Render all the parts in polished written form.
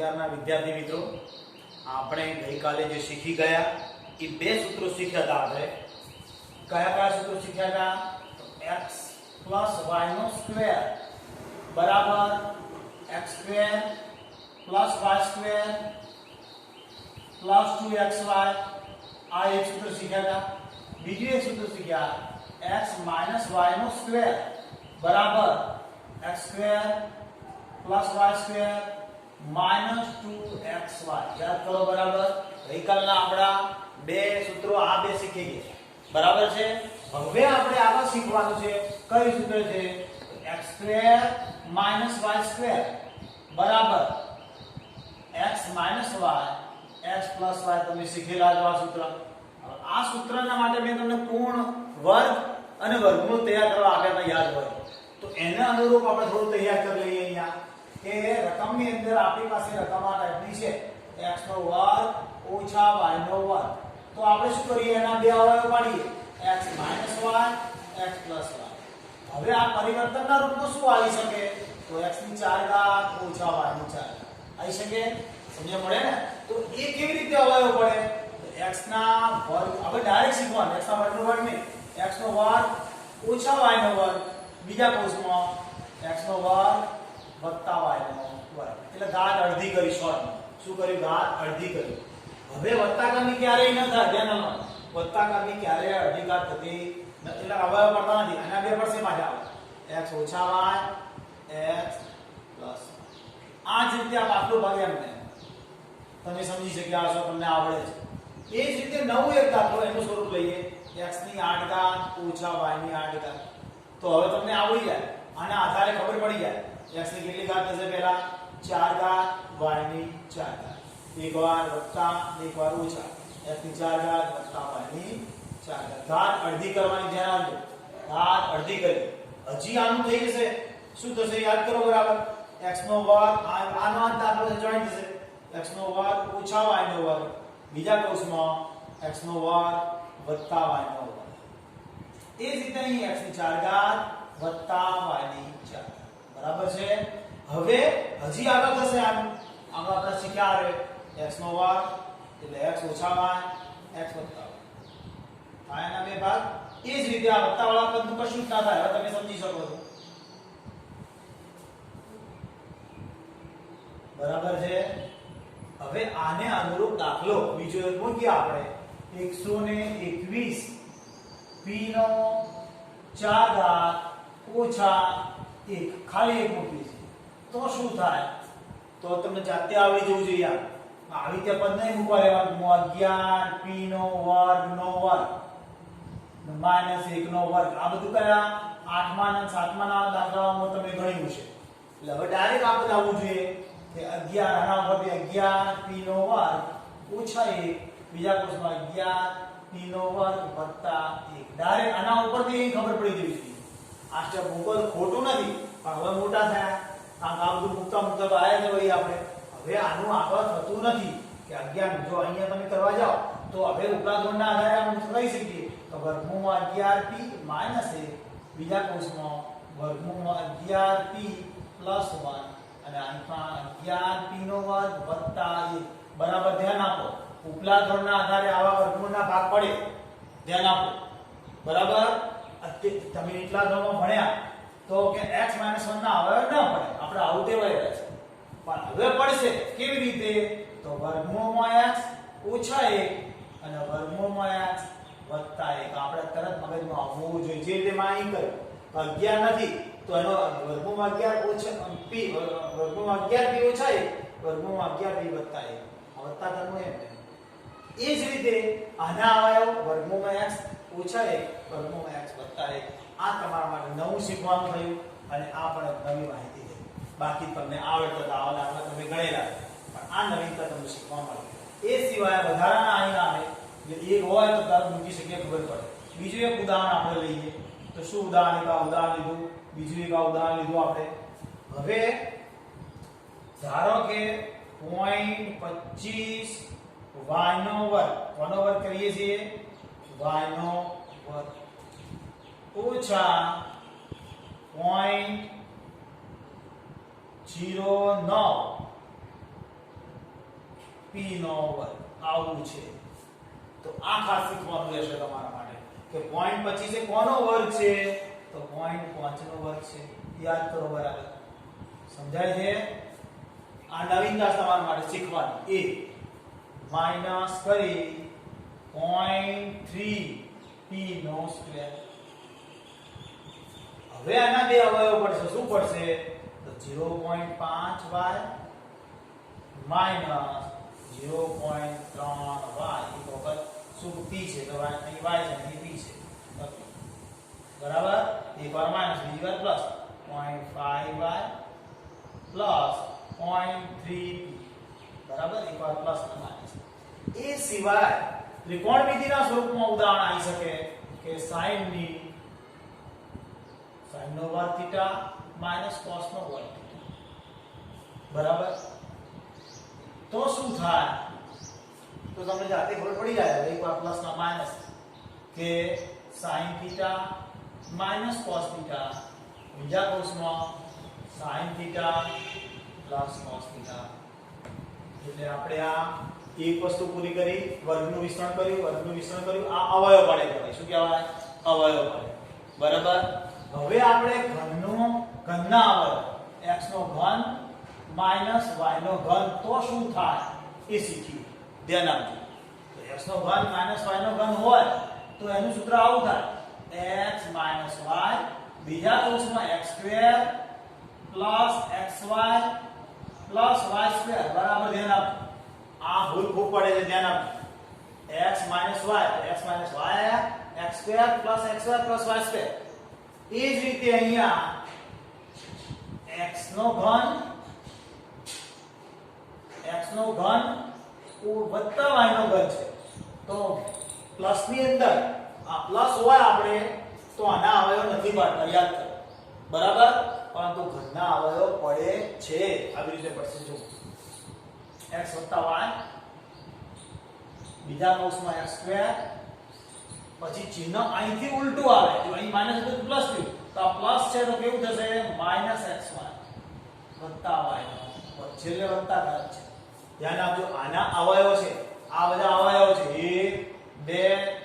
વિચારના વિદ્યાર્થી મિત્રો, આપણે ગઈકાલે જે શીખી ગયા એ બે સૂત્રો શીખ્યા હતા. આપણે કયા કયા સૂત્રો શીખ્યા હતા? x + y નો સ્ક્વેર બરાબર x square + y square + 2xy. આ એક સૂત્ર શીખ્યા હતા. બીજું એક સૂત્ર શીખ્યા x - y નો સ્ક્વેર બરાબર x square + y square -2xy. યાદ કરો બરાબર. ગઈકાલના આપણા બે સૂત્રો આ બે શીખી ગયા બરાબર છે. હવે આપણે આગળ શીખવાનું છે કયું સૂત્ર છે? x સ્ક્વેર - y સ્ક્વેર બરાબર x - y x + y. તમે શીખેલા છો આ સૂત્ર. આ સૂત્રના માટે મેં તમને પૂર્ણ વર્ગ અને વર્ગમૂળ તૈયાર કરવા આપ્યા હતા, યાદ હોય તો એને અનુરૂપ આપણે થોડું તૈયાર કરી લઈએ. અહીંયા કે રકમની અંદર આપણી પાસે રકમ આ ટાઈપની છે x નો વર્ગ ઓછા y નો વર્ગ. તો આપણે શું કરીએ? એના બે અવયવ પાડીએ x - y x + y. હવે આ પરિવર્તનના રૂપમાં શું આવી શકે? તો x ની 4 ઘાત ઓછા y ની 4 ઘાત આવી શકે. સમજણ પડે ને? તો એ કેવી રીતે અવયવ પડે? x ના વર્ગ આપણે ડાયરેક્ટ શીખવાનું. x ના વર્ગનો વર્ગ નહીં, x નો વર્ગ ઓછા y નો વર્ગ બીજા કૌંસમાં x નો વર્ગ વત્તા y નો વર્ગ. એટલે ઘાત અડધી કરી. શોર્ટમાં શું કર્યું? ઘાત અડધી કરી. હવે વત્તાકારની ક્યારેય ન થાય. ધ્યાન રાખો, વત્તાકારની ક્યારેય અડધી ઘાત થતી નથી. એટલે અવયવ પડતા નથી. આના બે પડશે પાછા x ઓછા y x પ્લસ. આ જ રીતે આ દાખલો ભાગે એમને તમે સમજી શક્યા હશો, તમને આવડે છે. એ જ રીતે નવું એક દાખલો એનું સ્વરૂપ લઈએ x ની 8 ઘાત ઓછા y ની 8 ઘાત. તો હવે તમને આવડી જાય, આના આધારે ખબર પડી જાય x ની કેટલી ઘાત થશે. પહેલા 4 ઘાત y ની 4 ઘાત. એક વાર વત્તા એક વાર ઓછા x ની 4 ઘાત વત્તા y ની 4 ઘાત. ઘાત અડધી કરવાની. ધ્યાન આપજો, ઘાત અડધી કરી. હજી આનું થઈ જશે. શું થશે? યાદ કરો બરાબર. x નો વર્ગ આનો આ દાખલો જોઈન્ટ થશે. x નો વર્ગ ઓછા y નો વર્ગ બીજા કૌંસમાં x નો વર્ગ વત્તા y નો વર્ગ. એ જ રીતે અહીં x ની 4 ઘાત વત્તા y ની 4 ઘાત. બરાબર છે. હવે હજી આગળ થશે. આગળ આપણે શીખ્યા હવે x નો વર્ગ એટલે x ઓછા y x વત્તા y. આના બે ભાગ. એ જ રીતે આ વત્તા વાળા પદનું કશું જ ના થાય. હવે તમે સમજી શકો છો. બરાબર છે. હવે આને અનુરૂપ દાખલો બીજો એક મૂકીએ આપણે. 121 p નો 4 ઘાત ઓછા 1 ખાલી 1 મૂકીએ છીએ તો શું થાય? તો તમને જાતે આવડી જવું જોઈએ. આવી રીતે પદ નહીં મૂકવા રહેવાનું. 11 p નો વર્ગ નો વર્ગ -1 નો વર્ગ. આ બધું કયા 8મા અને 7મા ના દાખલાઓમાં તમે ગણ્યું છે. એટલે હવે ડાયરેક્ટ આપણે આવવું જોઈએ કે 11 આના ઉપરથી 11 p નો વર્ગ ઓછા 1 બીજા કૌંસમાં 11 p નો વર્ગ વત્તા 1. ડાયરેક્ટ આના ઉપરથી ખબર પડી જવી જોઈએ. આ સ્ટેપ મૂકો ખોટું નથી, પણ હવે મોટા થયા કારણ આ બધું મૂકતા મૂકતા તો આયા છે ભાઈ આપણે. હવે આનું આગળ થતું નથી કે 11 જો અહીંયા તમે કરવા જાઓ તો હવે ઉપલા ધોરણના આધારે આપણે કરી શકીએ તો વર્ગમૂળમાં 11p - 1 બીજા કૌંસમાં વર્ગમૂળમાં 11p + 1 અને અંતમાં 11p નો વર્ગ વત્તા 1. બરાબર ધ્યાન આપો. ઉપલા ધોરણના આધારે આવા વર્ગમૂળના ભાગ પડે. ધ્યાન આપો બરાબર. તમે એટલા ધોરણમાં ભણ્યા તો કે x - 1 ના અવયવ ન પડે. આપણે આવું ટેવાયેલા છે. પણ હવે પડશે. કેવી રીતે? તો વર્ગમૂળમાં x ઓછા 1 અને વર્ગમૂળમાં x વત્તા 1. આપણે તરત મગજમાં આવવું જોઈએ. જે રીતે માં અહીં કર્યું 11 નથી તો એનો વર્ગમૂળમાં 11 ઓછા p વર્ગમૂળમાં 11p ઓછા 1 વર્ગમૂળમાં 11p વત્તા 1. આ વત્તા કરવું એમ. એ જ રીતે આના અવયવ વર્ગમૂળમાં x ઓછા 1 વર્ગમૂળમાં x વત્તા 1. આ તમારા માટે નવું શીખવાનું થયું અને આ પણ નવી માહિતી થઈ. બાકી તમને આવડતા આવા દાખલા તમે ગણેલા પણ આ નવીનતા તમને શીખવા મળી. એ સિવાય વધારાના અહીં આવે એટલે એક હોય તો તરત મૂકી શકીએ, ખબર પડે. બીજું એક ઉદાહરણ આપણે લઈએ તો શું ઉદાહરણ લીધું? બીજું એક ઉદાહરણ લીધું આપણે. હવે ધારો કે 0.25 y નો વર્ગ. કોનો વર્ગ કરીએ છીએ? y નો વર્ગ ઓછા 0.09 p નો વર્ગ આવું છે. તો આ ખાસ શીખવાનું રહેશે તમારા માટે કે પોઈન્ટ 25 એ કોનો વર્ગ છે તો પોઈન્ટ 5 નો વર્ગ છે. યાદ કરો બરાબર. સમજાય છે? આ નવીનતા તમારા માટે શીખવાની. a માઈનસ કરી 0.3 p નો સ્ક્વેર. હવે આના બે અવયવ પડશે. શું પડશે તો 0.5y માઈનસ 0.3y એક વખત શું p છે તો અહીં y છે અહીં p છે બરાબર. એક વાર માઈનસ બીજી વાર પ્લસ 0.5y પ્લસ 0.3p બરાબર. એક વાર પ્લસ અને માઈનસ. એ સિવાય ત્રિકોણમિતિના સ્વરૂપમાં ઉદાહરણ આવી શકે કે sin નો વર્ગ થીટા માઈનસ cos નો વર્ગ થીટા બરાબર. તો શું થાય તો તમને જાતે ખબર પડી જાય એક વાર પ્લસ ના માઈનસ કે sin theta minus cos theta બીજા કોષમાં sin theta plus cos theta. એટલે આપણે આ એક વસ્તુ પૂરી કરી. વર્ગનું વિસ્તરણ કર્યું આ અવયવ પડે કહેવાય. શું કહેવાય? અવયવ પડે બરાબર. હવે આપણે ઘનના અવયવ x નો ઘન માઈનસ y નો ઘન તો શું થાય એ શીખ્યું. ધ્યાન આપજો. તો x નો ઘન માઈનસ y નો ઘન હોય તો એનું સૂત્ર આવું થાય x માઈનસ y બીજા કોષમાં x square plus xy plus y square બરાબર. ધ્યાન આપજો. આ ભૂલ ખૂબ પડે છે. ધ્યાન આપજો. x માઈનસ y તો x માઈનસ y આયા x square plus xy plus y square. એ જ રીતે અહીંયા x નો ઘન વત્તા y નો ઘન છે તો પ્લસ ની અંદર આ પ્લસ હોય આપણે તો આના અવયવ નથી પાડતા. યાદ કરો બરાબર. પરંતુ ઘનના અવયવ પડે છે. આવી રીતે પડશે. જો x વત્તા y બીજા કોષમાં x સ્ક્વેર પછી ચિહ્ન અહીંથી ઉલટું આવે જો અહીં માઈનસ હતું પ્લસ થયું તો આ પ્લસ છે તો કેવું થશે માઈનસ xy વત્તા y છેલ્લે વત્તા થાય છે. ધ્યાન આપજો. આના અવયવ છે. આ બધા અવયવ છે 1 2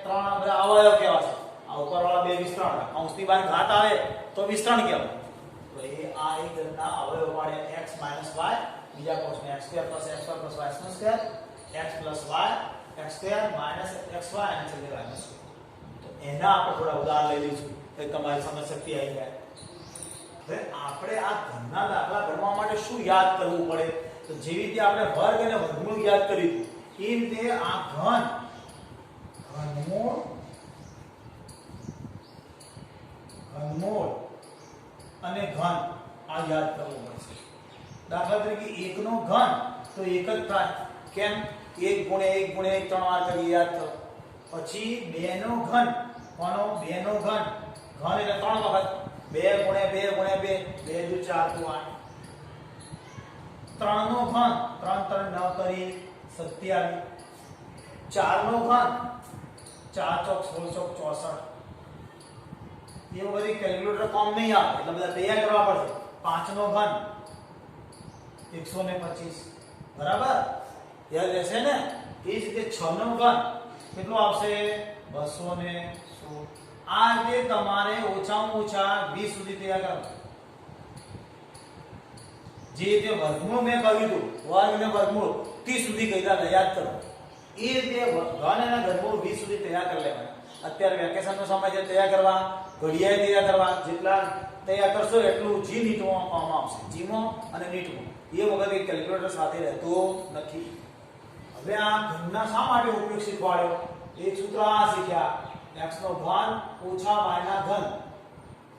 3 બધા અવયવ કહેવાશે. આ ઉપરવાળા બે વિસ્તરણ કૌંસની બહાર ઘાત આવે તો વિસ્તરણ કહેવાય. તો એ આ એક ઘનના અવયવ વાળે x y બીજા કોષમાં x2 + xy + y2 x + y x2 - xy અને છેલ્લે y2. તો એના આપણે થોડા ઉદાહરણ લઈ લઈશું તો તમારી સમજ શક્તિ આવી જાય. હવે આપણે આ ઘનના દાખલા ગણવા માટે શું યાદ કરવું પડે તો જેવી રીતે આપણે વર્ગ અને વર્ગમૂળ યાદ કર્યું એ રીતે આ ઘનમૂળ અને ઘન આ યાદ કરવું પડશે. દાખલા તરીકે 1 નો ઘન તો 1 જ થાય. કેમ 1 * 1 * 1 3 વાર કરી યાદ કરો. પછી 2 નો ઘન કોનો 2 નો ઘન એટલે 3 વખત 2 * 2 * 2 2 * 4 = 8. 3 નો ઘન 3 * 3 = 9 કરી 27. 4 નો ઘન 4 * 4 = 16 * 64. ये बड़ी कैलकुलेटर काम नहीं આવે એટલે બધા તૈયાર કરવા પડશે. 5 નો ઘન 125 બરાબર. યાદ રહેશે ને. એ જ રીતે 6 નો ઘન કેટલો આવશે 216. આ રીતે તમારે ઓછામાં ઓછા 20 સુધી તૈયાર કરવાનું. જે રીતે વર્ગમૂળ મેં કહ્યું હતું વર્ગ અને વર્ગમૂળ 30 સુધી કીધા યાદ કરો. એ રીતે ઘન અને વર્ગમૂળ 20 સુધી તૈયાર કરી લેવાના. અત્યારે વેકેશનનો સમય છે તૈયાર કરવા ઘડિયાળ તૈયાર કરવા. જેટલા તૈયાર કરશો એટલું જી નીટમાં આપવામાં આવશે. જીમો અને નીટમાં એ વખત એક કેલ્ક્યુલેટર સાથે રહેતો નથી. હવે આ ઘનના શા માટે ઉપયોગ શીખવાડ્યો? એક સૂત્ર આ શીખ્યા x નો ઘન ઓછા y ના ઘન.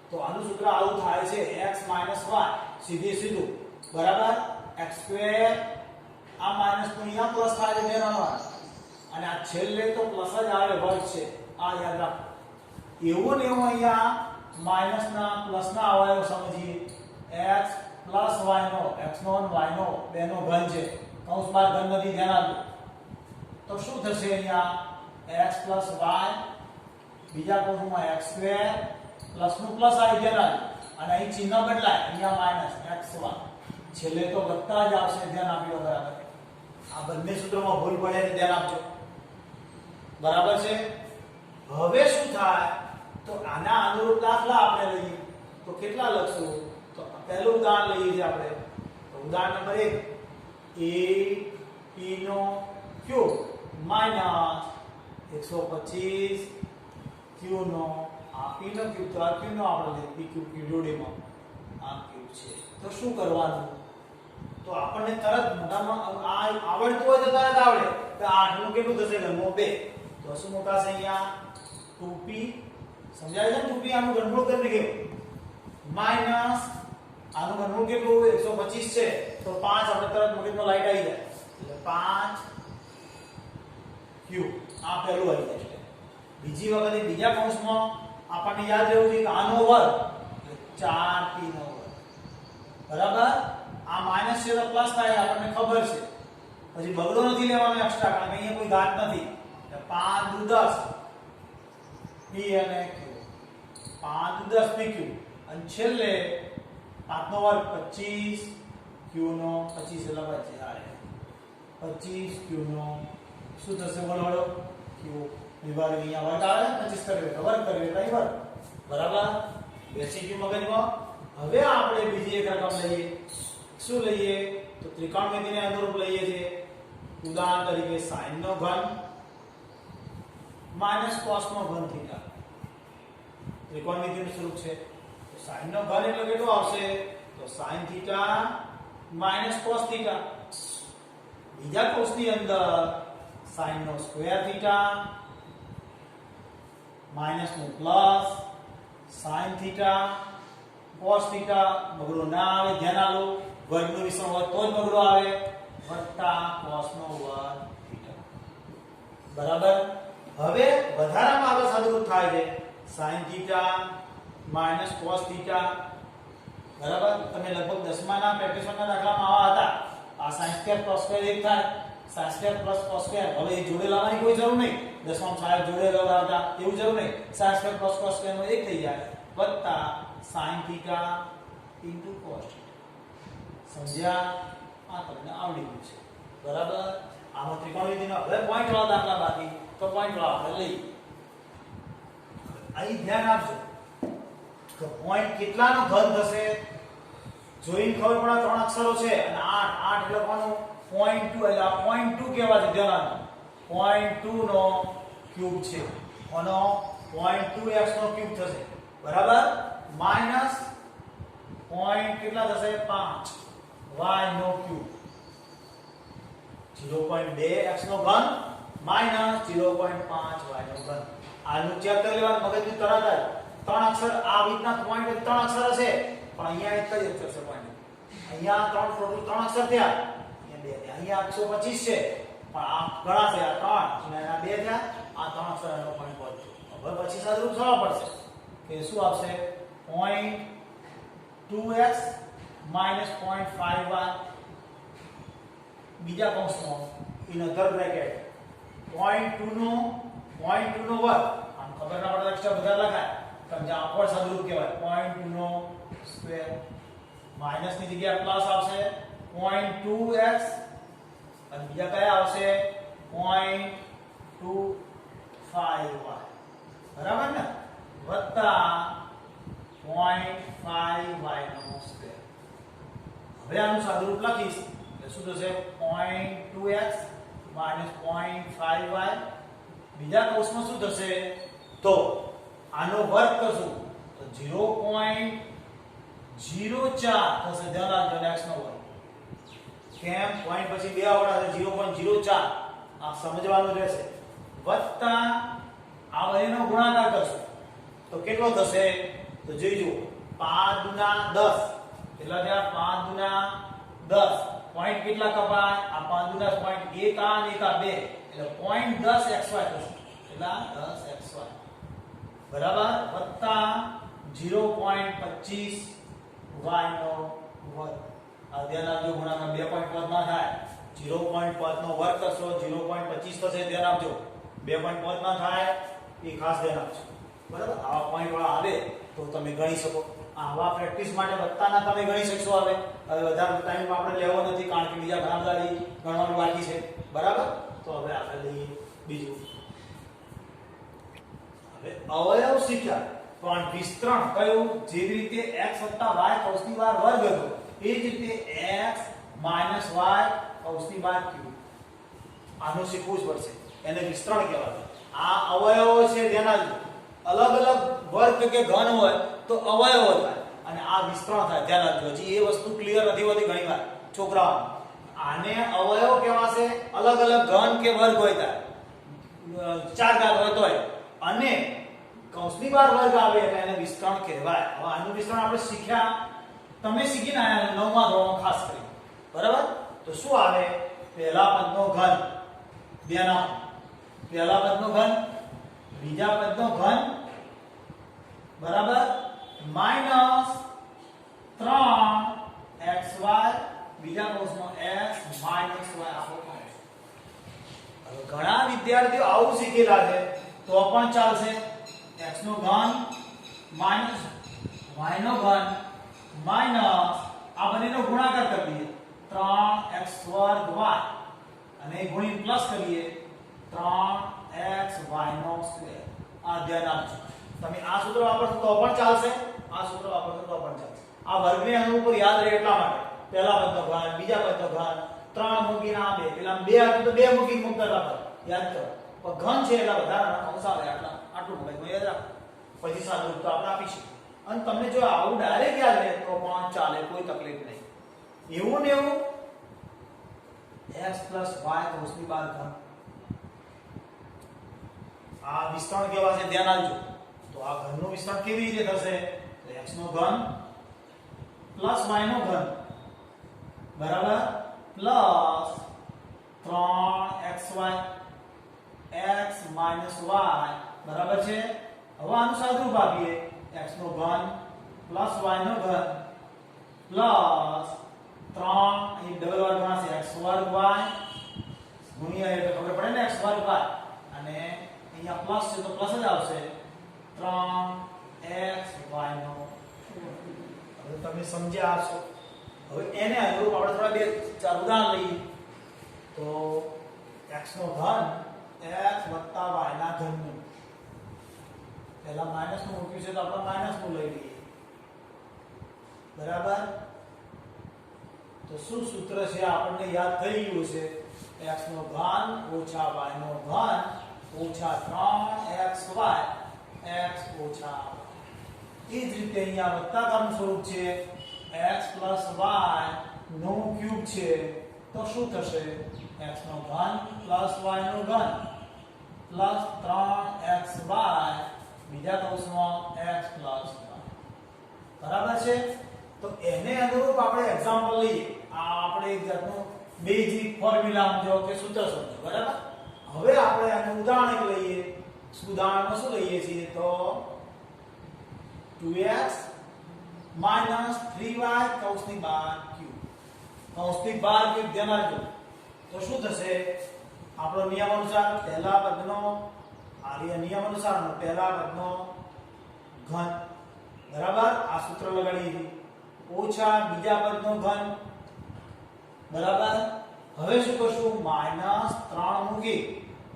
તો આનું સૂત્ર આવું થાય છે x - y સીધું બરાબર x2 આ માઈનસ નું અહીંયા પ્લસ થાય છે તેના અને આ છેલ્લે તો પ્લસ જ આવે વર્ગ છે. આ યાદ રાખો. એવું ને એવું અહીંયા માઈનસ ના પ્લસ ના અવયવ સમજીએ. x + y નો x નો અને y નો બેનો ઘન છે. કૌંસમાં ઘન નથી ધ્યાન આપજો. તો શું થશે અહીંયા x + y બીજા કોષમાં x2 પ્લસ નું પ્લસ આવી ધ્યાન આપજો. અને અહીં ચિહ્ન બદલાય અહીંયા માઈનસ xy છેલ્લે તો વત્તા જ આવશે. ધ્યાન આપજો બરાબર. આ બંને સૂત્રોમાં ભૂલ પડે છે ધ્યાન આપજો બરાબર છે હવે શું થાય તો આના અનુરૂપ દાખલા આપણે લઈએ તો કેટલા લખશું તો પહેલું ઉદાહરણ લઈએ છીએ આપણે તો ઉદાહરણ નંબર 1 a p નો ક્યુબ માઈનસ 125 q નો આ p નો ક્યુબ તો આ q નો આપણે p ક્યુબ की જોડીમાં આ ક્યુબ છે તો શું કરવાનું તો આપણને તરત મોટામાં આ આવડતું હોય તો તરત આવડે કે 8 નું કેટલું થશે ઘનમૂળ 2 તો શું મુકાશે અહીંયા 2p સમજાય છે 2p આનું ઘનમૂળ કરી દેજો માઈનસ આનું ઘનમૂળ કેટલું 125 છે તો 5 આપણે તરત મગજમાં લાઈટ આવી જાય એટલે 5 ક્યુબ આ પહેલું આવી જાય બીજી વખતે બીજા કૌંસમાં આપણને યાદ રહેવું જોઈએ કે આનો વર્ગ એટલે 4p નો વર્ગ બરાબર આ માઈનસ છે તો પ્લસ થાય આપણને ખબર છે પછી બગડો નથી લેવાનો એક્સ્ટ્રા કારણ કે અહીંયા કોઈ ઘાત નથી એટલે 5 દુ 10 p અને q 5 દુ 10 p q અને છેલ્લે 5 નો વર્ગ 25 q નો 25 એટલે વચ્ચે આવે 25 q નો શું થશે બોલો q વિભાગ અહીંયા વર્ગ આવે 25 કરે તો વર્ગ કરે એટલે વર્ગ બરાબર બેસિક મગજમાં હવે આપણે બીજી એક રકમ લઈએ શું લઈએ તો ત્રિકોણમિતિને અનુરૂપ લઈએ છીએ ઉદાહરણ તરીકે sin નો ઘન માઈનસ cos નો ઘન થીટા ત્રિકોણમિતિનું સ્વરૂપ છે તો sin નો ઘન એટલે કેટલું આવશે તો sin theta minus cos theta બીજા કૌંસની અંદર sin નો સ્ક્વેર થીટા માઈનસ નો plus sin theta cos theta બગડો ના આવે ધ્યાન આલો વર્ગનું વિષમ હોય તો જ બગડો આવે વત્તા cos નો વર્ગ થીટા બરાબર હવે વધારામાં આગળ સાદુરૂપ થાય છે sin theta minus cos theta બરાબર તમે લગભગ 10માના પ્રેક્ટિસના દાખલામાં આવા હતા આ sin સ્ક્વેર cos સ્ક્વેર એક થાય sin square plus cos square હવે એ જોડે લાવવાની કોઈ જરૂર નહીં 10માં સાહેબ જોડે લાવતા એવું જરૂર નહીં sin સ્ક્વેર cos સ્ક્વેર નો એક થઈ જાય વત્તા sin થીટા ઇન્ટુ cos સમજ્યા આ તમને આવડી ગયું છે બરાબર આમાં ત્રિકોણમિતિનો હવે પોઈન્ટ વાળા દાખલા બાકી તો પોઈન્ટ વાળા આપણે લઈએ અહીં ધ્યાન આપજો કે પોઈન્ટ કેટલાનો ઘન થશે જોઈને ખબર પડે ત્રણ અક્ષરો છે અને 8 એટલે કોનું 0.2 એટલે આ 0.2 કહેવાય છે ધ્યાન આપજો 0.2 નો ક્યુબ છે આનો 0.2x નો ક્યુબ થશે બરાબર માઈનસ પોઈન્ટ કેટલા થશે 5 y નો ક્યુબ 0.2x નો ઘન માઈનસ 0.5 y નો ઘન આનું ચેક કરી લેવાનું મગજની તરત જ ત્રણ અક્ષર આ રીતના પોઈન્ટ ત્રણ અક્ષર હશે પણ અહીંયા એક જ અક્ષર છે પોઈન્ટ અહીંયા ત્રણ અક્ષર થયા અહીંયા 2 થયા અહીંયા 125 છે પણ આ ઘણા છે આ 3 અને આ 2 થયા આ ત્રણ અક્ષરનો પોઈન્ટ પહોંચ્યો હવે પછી સાદુરૂપ સરળ પડશે કે શું આવશે 0.2x minus 0.5y બીજા કૌંસમાં ઇન અધર બ્રેકેટ 0.2 નો વર્ગ આમ ખબર ના પડે એક્સ્ટ્રા બધા લખાય સમજા અપવર્ડ સાદુરૂપ કહેવાય 0.2 નો સ્ક્વેર માઈનસ ની જગ્યાએ પ્લસ આવશે 0.2x અને બીજા કયા આવશે 0.25y બરાબર ને વત્તા 0.5y નો સ્ક્વેર હવે આનું સાદુરૂપ લખીશ એટલે શું થશે 0.2x 0.5y બીજા કૌંસમાં શું થશે તો આનો વર્ગ કરશું તો 0.04 થશે ધ્યાન રાખજો x નો વર્ગ કેમ પોઈન્ટ પછી બે આવડા છે 0.04 આ સમજવાનું રહેશે વત્તા આ બંનેનો ગુણાકાર કરશું તો કેટલો થશે તો જોઈજો 5 દુના 10 કેટલા થયા 5 દુના 10 પોઈન્ટ કેટલા કપાય આ 5 દુના પોઈન્ટ 1 આ અને 1 આ 2 એટલે પોઈન્ટ 10xy થશે કેટલા 10xy બરાબર વત્તા 0.25 y નો વર્ગ આ ધ્યાન આપજો ગુણાકાર 2.5 ના થાય 0.5 નો વર્ગ કરશો 0.25 થશે ધ્યાન આપજો 2.5 ના થાય એ ખાસ ધ્યાન આપજો બરાબર આવા પોઈન્ટ વાળા આવે તો તમે ગણી શકો આવા પ્રેક્ટિસ માટે વત્તાના તમે ગણી શકશો હવે વધારે ટાઈમ આપણે લેવો નથી કારણ કે બીજા ઘણા બધા ગણવાનું બાકી છે બરાબર તો હવે આપણે લઈએ બીજું હવે અવયવ શીખ્યા પણ વિસ્તરણ કયું જેવી રીતે x y કૌંસની બહાર વર્ગ હતો એ જ રીતે x - y કૌંસની બહાર ક્યુબ આનું શીખવું જ પડશે એને વિસ્તરણ કહેવાય આ અવયવો છે જેના અલગ અલગ વર્ગ કે ઘન હોય તો અવયવો થાય અને આ વિસ્તરણ થાય ધ્યાન રાખજો હજી એ વસ્તુ ક્લિયર નથી હોતી ઘણીવાર છોકરાઓ આને અવયવ કહેવાશે અલગ અલગ ઘન કે વર્ગ હોય થાય ચાર ઘાત હોય તોય અને કૌંસની બહાર વર્ગ આવે એટલે એને વિસ્તરણ કહેવાય હવે આનું વિસ્તરણ આપણે શીખ્યા તમે શીખીને આયા નવમા ધોરણમાં ખાસ કરી બરાબર તો શું આવે પહેલા પદનો ઘન બે નામ પહેલા પદનો ઘન બીજા પદનો ઘન બરાબર માઈનસ 3xy બીજા કૌંસમાં x માઈનસ y આખો કૌંસ હવે ઘણા વિદ્યાર્થીઓ આવું શીખેલા છે તો પણ ચાલશે x નો ઘન માઈનસ y નો ઘન માઈનસ આ બંનેનો ગુણાકાર કરી દઈએ 3x2y અને ગુણી પ્લસ કરીએ 3xy નો સ્ક્વેર આ ધ્યાન આપજો તમે આ સૂત્ર વાપરશો તો પણ ચાલશે આ સૂત્ર વાપરશો તો પણ ચાલશે આ વર્ગને અનુરૂપ યાદ રહે એટલા માટે પહેલા પદનો ઘન બીજા પદનો ઘન 3 મૂકીને આ બે પેલા 2 હતું તો 2 મૂકીને મુક્ત રાખો યાદ કરો પણ ઘન છે એટલે વધારાના કૌંસ આવે આટલું મગજમાં યાદ રાખો પછી સાદું તો આપણે આપીશું અને તમને જો આવું ડાયરેક્ટ યાદ રહે તો પણ ચાલે કોઈ તકલીફ નહીં એવું ને એવું x y કૌંસની બહાર ઘન આ વિસ્તરણ કેવા છે ધ્યાન આપજો તો આ ઘનનું વિસ્તરણ કેવી રીતે થશે તો x નો ઘન પ્લસ y નો ઘન બરાબર plus 3xy x minus y બરાબર છે હવે આનું સાદુરૂપ આપીએ x નો ઘન પ્લસ y નો ઘન પ્લસ 3 અહીં ડબલ વર્ગ ગણાશે x વર્ગ y ગુણ્યા એટલે ખબર પડે ને x વર્ગ y અને અહીંયા પ્લસ છે તો પ્લસ જ આવશે 3xy નો હવે તમે સમજ્યા હશો હવે એને અનુરૂપ આપણે થોડા બે ચાર ઉદાહરણ લઈએ તો x નો ઘન x y ના ઘનનું પહેલા માઈનસ નું મૂક્યું છે તો આપણે માઈનસ નું લઈ લઈએ બરાબર તો શું સૂત્ર છે આપણને યાદ થઈ ગયું છે x નો ઘન ઓછા y નો ઘન ઓછા 3xy x ઓછા એ જ રીતે અહીંયા વત્તાકારનું સ્વરૂપ છે x plus y નો ક્યુબ છે તો શું થશે x નો ઘન plus y નો ઘન plus 3xy બીજા કૌંસમાં x plus y બરાબર છે તો એને અનુરૂપ આપણે એક્ઝામ્પલ લઈએ આ આપણે એક જાતનું બેઝિક ફોર્મ્યુલા સમજો કે સૂત્ર સમજો બરાબર હવે આપણે આનું ઉદાહરણ લઈએ ઉદાહરણમાં શું લઈએ છીએ તો 2x minus 3y કૌંસની બહાર ક્યુબ કૌંસની બહાર ક્યુબ ધ્યાન રાખજો તો શું થશે આપણો નિયમ અનુસાર પહેલા પદનો આ નિયમ અનુસાર પહેલા પદનો ઘન બરાબર આ સૂત્ર લગાડીએ ઓછા બીજા પદનો ઘન બરાબર હવે શું કરશું -3 મૂકી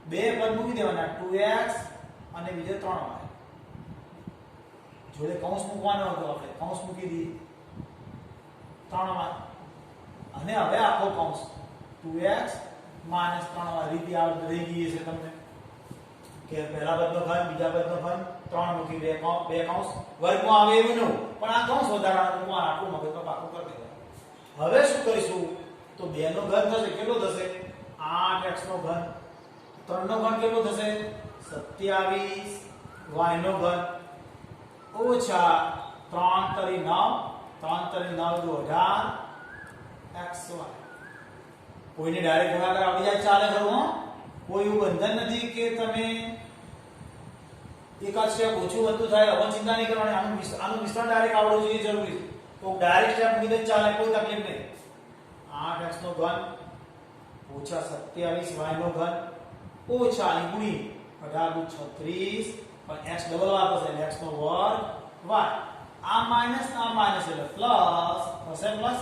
બે પદ મૂકી દેવાના 2x અને બીજો 3y જોડે કૌંસ મૂકવાનો હતો આપણે કૌંસ મૂકી દઈએ 3y અને હવે આખો કૌંસ 2x - 3y રીતે આવડ રહી ગઈ છે તમને કે પહેલા પદનો ઘન બીજા પદનો ઘન 3 મૂકી બે કૌંસ વર્ગમાં આવે એવું ન પણ આ કૌંસ વધારાનું મૂકવા આટલું મગજમાં પાકું કરી દેવાનું હવે શું કરીશું તો 2 નો ઘન થશે કેટલો થશે 8x નો ઘન 3 નો ઘન કેટલો થશે 27 y નો ઘન ઓછા 3 તરી 9 18 xy કોઈને ડાયરેક્ટ ગુણાકાર આવી જાય ચાલે ખરું હો કોઈ એવું બંધન નથી કે તમે એકાદ સ્ટેપ ઓછું વધતું થાય હવે ચિંતા નહીં કરવાની આનું વિસ્તરણ ડાયરેક્ટ આવડવું જોઈએ જરૂરી તો ડાયરેક્ટ સ્ટેપ મૂકી દે ચાલે કોઈ તકલીફ નહીં 8x નો ઘન ઓછા 27 y નો ઘન ઓછા અહીં ગુણી 18 36 પણ x ડબલ y થશે એટલે x નો વર્ગ y આ માઈનસ એટલે પ્લસ થશે પ્લસ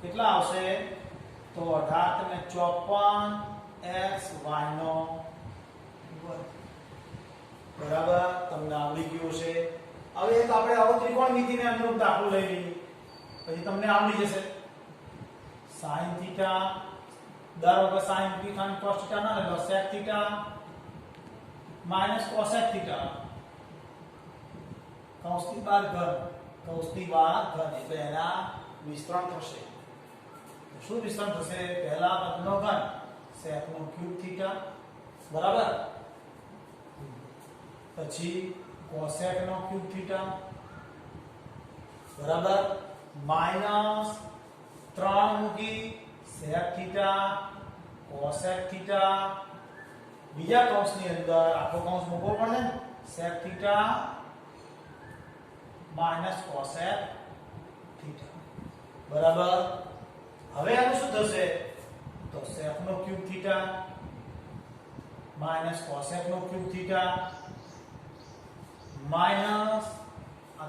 કેટલા આવશે તો 18 ને 54 x y નો વર્ગ બરાબર તમને આવડી ગયું છે હવે એક આપણે આવો ત્રિકોણમિતિને અનુરૂપ દાખલો લઈ લઈએ પછી તમને આવડી જશે sin થીટા દર વખત sin થીટા અને cos થીટા ના લેલો sec થીટા cosec થીટા કૌંસની બહાર ઘન એટલે એના વિસ્તરણ થશે શું વિસ્તરણ થશે પહેલા પદનો ઘન sec નો ક્યુબ થીટા બરાબર પછી cosec નો ક્યુબ થીટા બરાબર માઈનસ 3 મૂકી sec થીટા cosec થીટા બીજા કૌંસની અંદર આખો કૌંસ મૂકવો પડે ને sec થીટા cosec થીટા બરાબર હવે આનું શું થશે તો sec નો ક્યુબ થીટા cosec નો ક્યુબ થીટા માઈનસ આ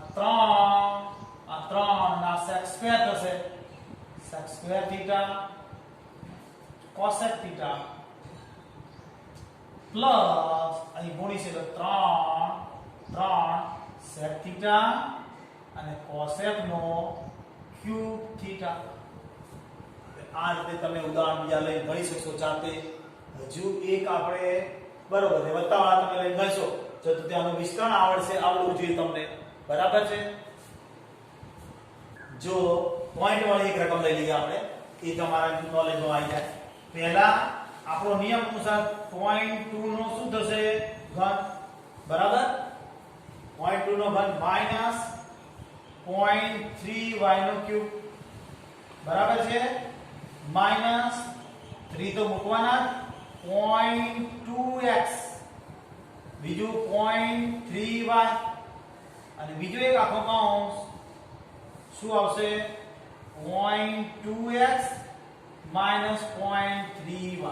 3 ના sec સ્ક્વેર થશે sec square theta cosec theta plus અહીં ગુણી છે તો 3 sec થીટા અને cosec નો ક્યુબ થીટા આ રીતે તમે ઉદાહરણ બીજા લઈ ગણી શકશો જાતે હજુ એક આપણે બરોબર છે વત્તાવાળા તમે લઈ ગણશો જો તો ત્યાંનું વિસ્તરણ આવડવું જોઈએ તમને બરાબર છે જો પોઈન્ટ વાળી એક રકમ લઈ લઈએ આપણે એ તમારા નોલેજમાં આવી જાય પહેલા આપણો નિયમ અનુસાર પોઈન્ટ 2 નો શું થશે ઘન બરાબર પોઈન્ટ 2 નો ઘન માઈનસ 0.3 y નો ક્યુબ બરાબર છે માઈનસ 3 તો મૂકવાના 0.2x બીજું 0.3y અને બીજું એક આખો કૌંસ શું આવશે 0.2x માઈનસ 0.3y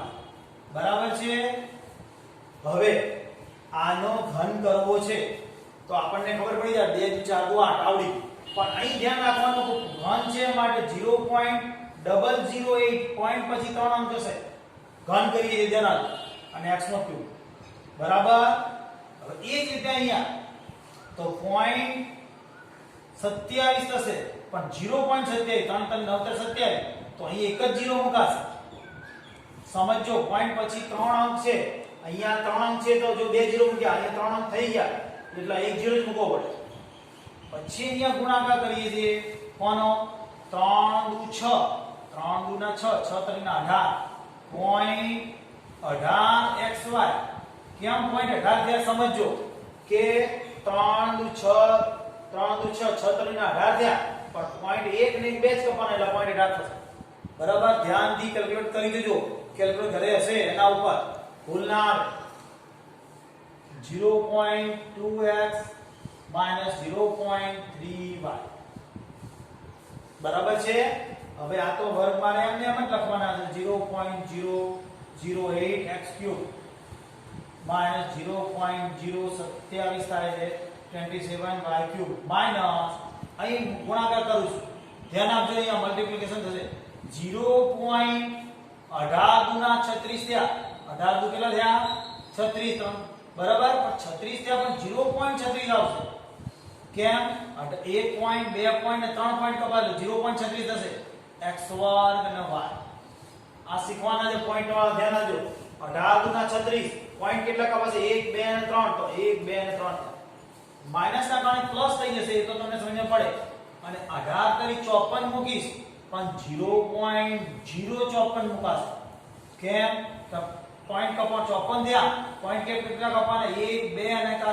બરાબર છે હવે આનો ઘન કરવો છે તો આપણને ખબર પડી જાય 2 4 8 આવડી પણ અહીં ધ્યાન રાખવાનું કે ઘન છે માટે 0.008 પોઈન્ટ પછી 3 અંક જશે ઘન કરીએ એ ધ્યાન રાખો અને x નો ક્યુબ બરાબર હવે એ જ રીતે અહીંયા તો 0.27 થશે પણ 0.27 3 3 9 27 તો અહીં એક જ 0 મુકાશે સમજો પોઈન્ટ પછી 3 અંક છે અહીંયા 3 અંક છે તો જો 2 0 મૂક્યા અહીંયા 3 અંક થઈ ગયા એટલે એક 0 જ મૂકવો પડે પછી અહીંયા ગુણાકાર કરીએ છીએ કોનો 3 દુ 6 3 દુ ના 6 6 3 ના 18 xy કેમ પોઈન્ટ 18 થયા સમજો કે 3 દુ 6 3 દુ 6 6 3 ના 18 થયા પણ પોઈન્ટ 1 ને 2 જ કપાના એટલે પોઈન્ટ 18 થશે બરાબર ધ્યાનથી કેલ્ક્યુલેટ કરી દેજો કેલ્ક્યુલેટ ઘરે હશે એના ઉપર ભૂલ ના આવે 0.2x minus 0.3y બરાબર છે હવે આ તો વર્ગ મારે એમને એમ જ લખવાના છે 0.008x³ minus 0.027 થાય છે 27y³ minus અહીં ગુણાકાર કરું છું ધ્યાન આપજો અહીંયા મલ્ટીપ્લિકેશન થશે 0.18 ગુના 36 થયા 18 દુ કેટલા થયા 36 બરાબર પણ 36 થયા પણ 0.36 આવશે કેમ 1 પોઈન્ટ 2 પોઈન્ટ અને 3 પોઈન્ટ કપાયેલો 0.36 થશે x વર્ગ અને y આ શીખવાના જે પોઈન્ટ વાળા ધ્યાન આપજો 18 ગુના 36 પોઈન્ટ કેટલા કપાશે 1 2 અને 3 તો 1 2 અને 3 માઈનસ ના કારણે પ્લસ થઈ જશે એ તો તમને સમજ પડે અને 18 કરી 54 મૂકીશ પણ 0.054 મુકાશે કેમ પોઈન્ટ કપા 54 થયા પોઈન્ટ કેટલા કપાના 1 2 અને 3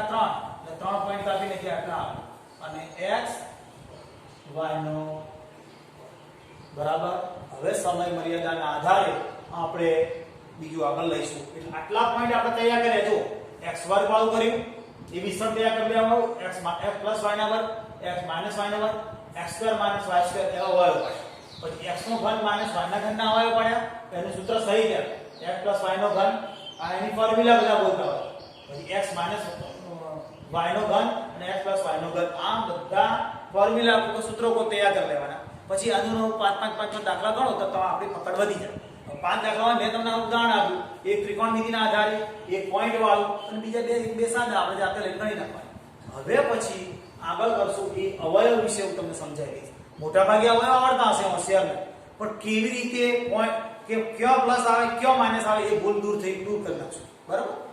એટલે 3 પોઈન્ટ કાપી નાખ્યા આટલા આવે અને x y નો બરાબર હવે સમય મર્યાદાના આધારે આપણે બીજું આગળ લઈશું એટલે આટલા પોઈન્ટ આપણે તૈયાર કર્યા જો x વર્ગ વાળું કર્યું એ વિસ્તરણ તૈયાર કરી લેવાનું x + y ના વર્ગ x - y ના વર્ગ x² - y² એવા અવયવ પડ્યા પછી x નો ઘન - y ના ઘનના અવયવ પડ્યા એનું સૂત્ર સહી છે x + y નો ઘન આ એની ફોર્મ્યુલા બધા બોલતા હોય પછી x - y y નો ઘન અને x + y નો ઘન આ બધા ફોર્મ્યુલા કો સૂત્રો કો તૈયાર કરી લેવાના પછી આનો 5 દાખલા ગણો તો આપણી પકડ વધી જાય 5 દાખલામાં મેં તમને ઉદાહરણ આપ્યું એક ત્રિકોણમિતિના આધારે એક પોઈન્ટ વાળું અને બીજા બે સાદા આપણે જાતે લઈને ગણી નાખવાના હવે પછી આગળ કરશું એ અવયવ વિશે હું તમને સમજાવી દઈશ મોટા ભાગે અવયવ આવડતા હશે હોશિયારને પણ કેવી રીતે પોઈન્ટ કે કયો પ્લસ આવે કયો માઈનસ આવે એ ભૂલ દૂર કરી નાખશું બરાબર